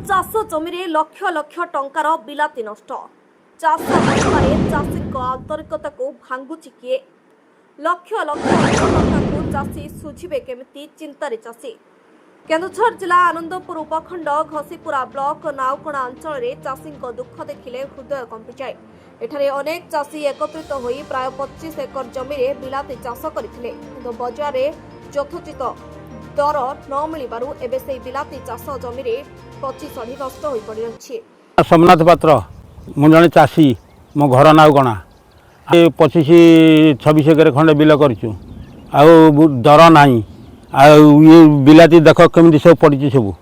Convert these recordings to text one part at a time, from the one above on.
चाष जमी लक्ष लक्ष टंकार बिलाती नष्ट चाष करबारे चाषी आंतरिकता को भांगुची किए लक्ष लक्ष टंका को चाषी सुझिबे केमिति चिंतारे चाषी केन्दुझर जिला आनंदपुर उपखंड घसीपुरा ब्लॉक नावकणा अंचल में चाषी दुख देखिले हृदय कंपी जाए। एठारे अनेक चाषी एकत्रित होई प्राय 25 एकर जमी रे बिलाती चाष करथिले किंतु बजार रे यथोचित दर न मिलबारु एबे से बिलाती चाष जमी रे पची सढ़ी नष्ट होई पड़ी अछि। सोमनाथ पात्र मु जने चाषी मो घर नावकणा 25-26 एकर खंडे बिल करछु आ दर नाही ये बिलाती देख केमी सब पड़ी सब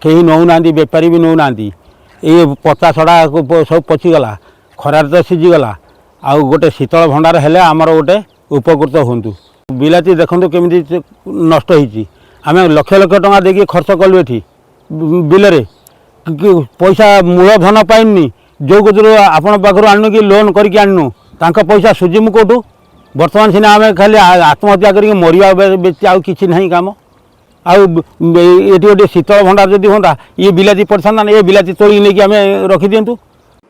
कहीं नौ ना बेपारी भी नौ ना ये पचा सड़ा सब पचिगला खरार तो सीझीगला आ गोटे शीतल भंडार हेले आमर गोटे उपकृत हूँ। बिलाती देखो केमी नष्ट होती आम लक्ष लक्ष टଙ୍କା देकी खर्च कलु एठी बिलरे पैसा मूलधन पाइनी जो कतु आपण पाखर आणनु कि लोन करके आणनु तांका पैसा सुझिमु कोठू बर्तमान सीना आम खाली आत्महत्या करके मरिया बेची आउ किछि नहीं काम आउ एटी गोटे शीतल भंडार जदि होता ये बिलाती पड़ता ना ये बिलाती तोड़ी नहीं आम रखी दिंतु।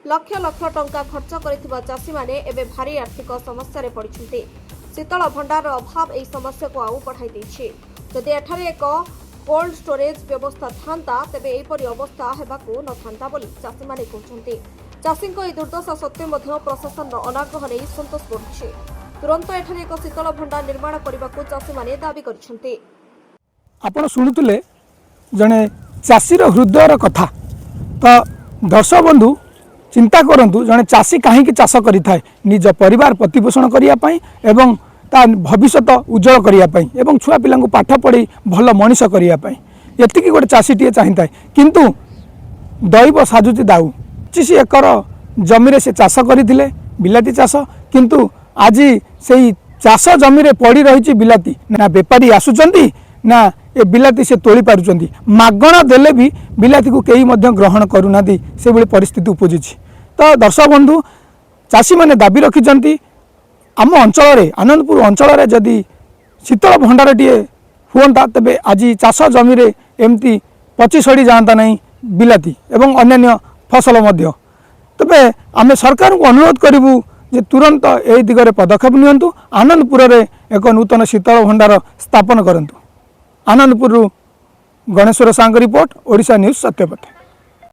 लक्ष लक्ष टंका खर्च करिथिबा चाषी माने एबे भारी आर्थिक समस्या रे पड़िछन्ते। शीतल भंडार अभाव एही समस्या को आउ बढ़ाई दैछि। जदि एठारे एक कोल्ड स्टोरेज व्यवस्था थांता तेबे एपरि अवस्था हेबाकू न थांता बोली चाषी माने कहउछन्ते। चाषी को ए दुर्दशा सत्वे मध्य प्रशासन अनाग्रह नै संतोष बढ़ुछि। तुरंत एठारे एक शीतल भंडार निर्माण करने चाषी माने दाबी करछन्ते। आपण शुणुले जने चाषीर हृदयर कथा तो दर्शक बंधु चिंता करंतु जने चाषी कहीं चाष करिथाय निज परिवार प्रतिपोषण करिया पई एवं ता भविष्यत उज्जवल करिया पई एवं छुआ पिलांकु पाठ पढ़ी भल मनीष करिया पई एतिकी गोटे चाषीटीए चाहिए किंतु दैव साजुची दाऊ 25 एकर जमी से चाष करथिले बिलाती चाष किंतु आज से चाष जमी रे पड़ी रही बिलाती ना बेपारी आसुचंती ना ए बिलाती से तोली पारुचंती मागणा देले भी बिलाती को कई मध्य ग्रहण करूना से बड़ी परिस्थिति उपजी। तो दर्शक बंधु चाषी माने दाबी रखिचंती आम अंचल रे आनंदपुर अंचल रे जदि शीतल भंडार टीए हुआ तेबे आज चाष जमी रे एमती पची सड़ी जाता नहीं बिलाती एवं अन्य फसल मध्य तेबे आमे सरकार को अनुरोध करिवु जे तुरंत ए दिगरे पदक्षेप नियंतु आनंदपुर रे एक नूतन शीतल भंडार स्थापन करंतु। आनंदपुर गणेश्वर सांग रिपोर्ट ओडिशा न्यूज सत्यपथ।